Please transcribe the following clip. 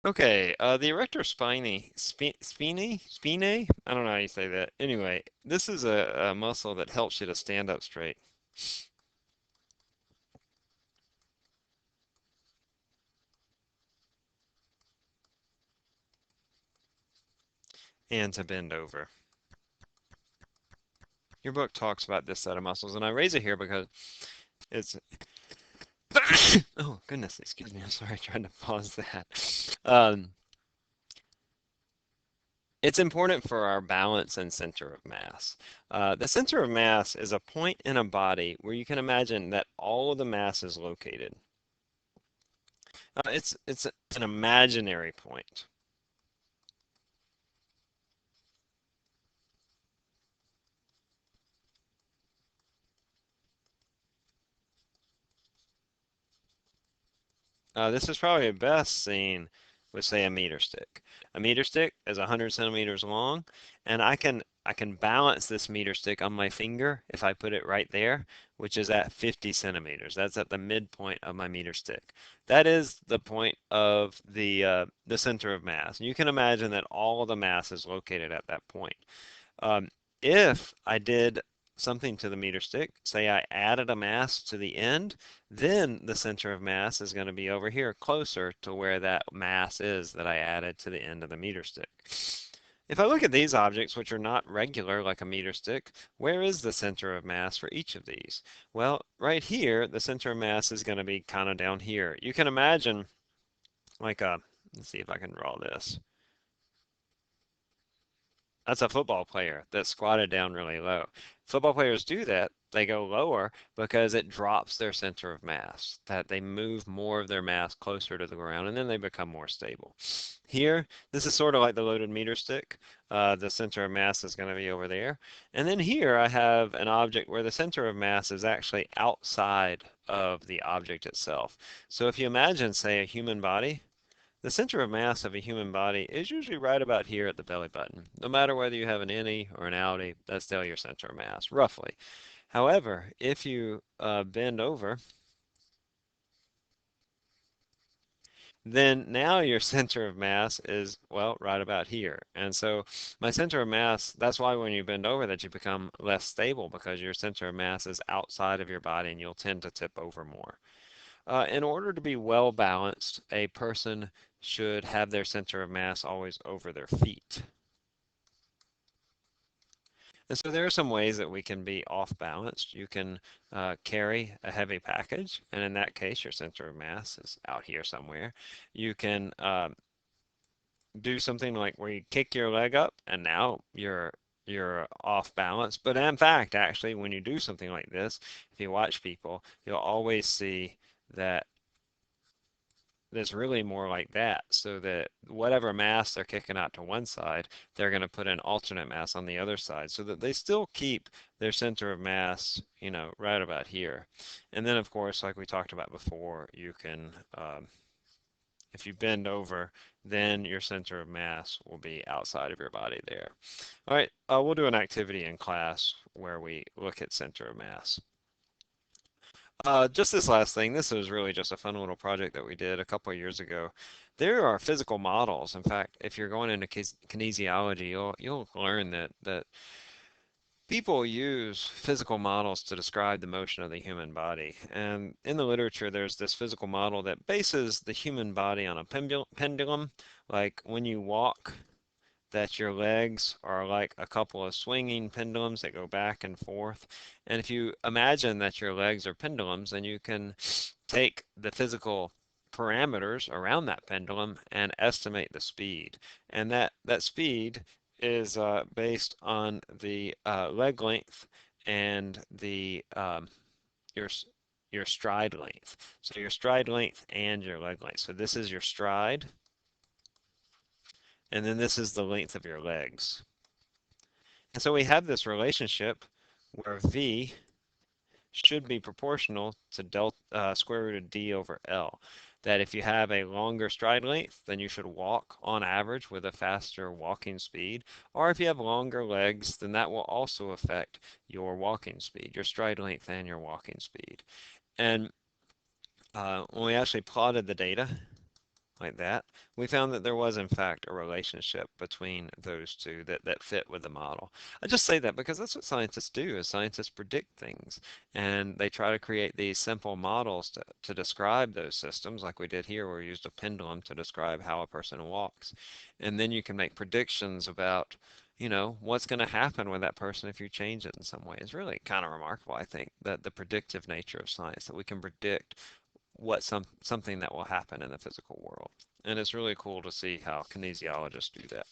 Okay, the erector spinae? I don't know how you say that. Anyway, this is a muscle that helps you to stand up straight and to bend over. Your book talks about this set of muscles, and I raise it here because it's oh goodness, excuse me, I'm sorry, I tried to pause that. It's important for our balance and center of mass. The center of mass is a point in a body where you can imagine that all of the mass is located. It's an imaginary point. This is probably best seen with, say, a meter stick. A meter stick is 100 centimeters long, and I can balance this meter stick on my finger if I put it right there, which is at 50 centimeters. That's at the midpoint of my meter stick. That is the point of the center of mass. You can imagine that all of the mass is located at that point. Um, if I did something to the meter stick, say I added a mass to the end, then the center of mass is going to be over here closer to where that mass is that I added to the end of the meter stick. If I look at these objects, which are not regular like a meter stick, where is the center of mass for each of these? Well, right here, the center of mass is going to be kind of down here. You can imagine like a, let's see if I can draw this. That's a football player that's squatted down really low. Football players do that. They go lower because it drops their center of mass, that they move more of their mass closer to the ground and then they become more stable. Here, this is sort of like the loaded meter stick. The center of mass is going to be over there. And then here I have an object where the center of mass is actually outside of the object itself. So if you imagine, say, a human body, the center of mass of a human body is usually right about here at the belly button. No matter whether you have an innie or an outie, that's still your center of mass, roughly. However, if you bend over, then now your center of mass is, well, right about here. And so my center of mass, that's why when you bend over that you become less stable because your center of mass is outside of your body and you'll tend to tip over more. In order to be well balanced, a person should have their center of mass always over their feet. And so there are some ways that we can be off balanced. You can carry a heavy package, and in that case, your center of mass is out here somewhere. You can do something like where you kick your leg up, and now you're off balance. But in fact, actually, when you do something like this, if you watch people, you'll always see that that's really more like that, so that whatever mass they're kicking out to one side, they're going to put an alternate mass on the other side so that they still keep their center of mass, right about here. And then, of course, like we talked about before, you can, if you bend over, then your center of mass will be outside of your body there. All right, we'll do an activity in class where we look at center of mass. Just this last thing, this was really just a fun little project that we did a couple of years ago. There are physical models. In fact, if you're going into kinesiology, you'll learn that people use physical models to describe the motion of the human body. And in the literature, there's this physical model that bases the human body on a pendulum. Like when you walk, that your legs are like a couple of swinging pendulums that go back and forth. And if you imagine that your legs are pendulums, then you can take the physical parameters around that pendulum and estimate the speed. And that speed is based on the leg length and the your your stride length. So your stride length and your leg length. So this is your stride, and then this is the length of your legs. And so we have this relationship where V should be proportional to delta square root of D over L. That if you have a longer stride length, then you should walk on average with a faster walking speed. Or if you have longer legs, then that will also affect your walking speed, your stride length and your walking speed. And when we actually plotted the data, like that, we found that there was in fact a relationship between those two that fit with the model. I just say that because that's what scientists do, is scientists predict things and they try to create these simple models to describe those systems like we did here where we used a pendulum to describe how a person walks. And then you can make predictions about, what's going to happen with that person if you change it in some way. It's really kind of remarkable, I think, that the predictive nature of science, that we can predict something that will happen in the physical world. And it's really cool to see how kinesiologists do that.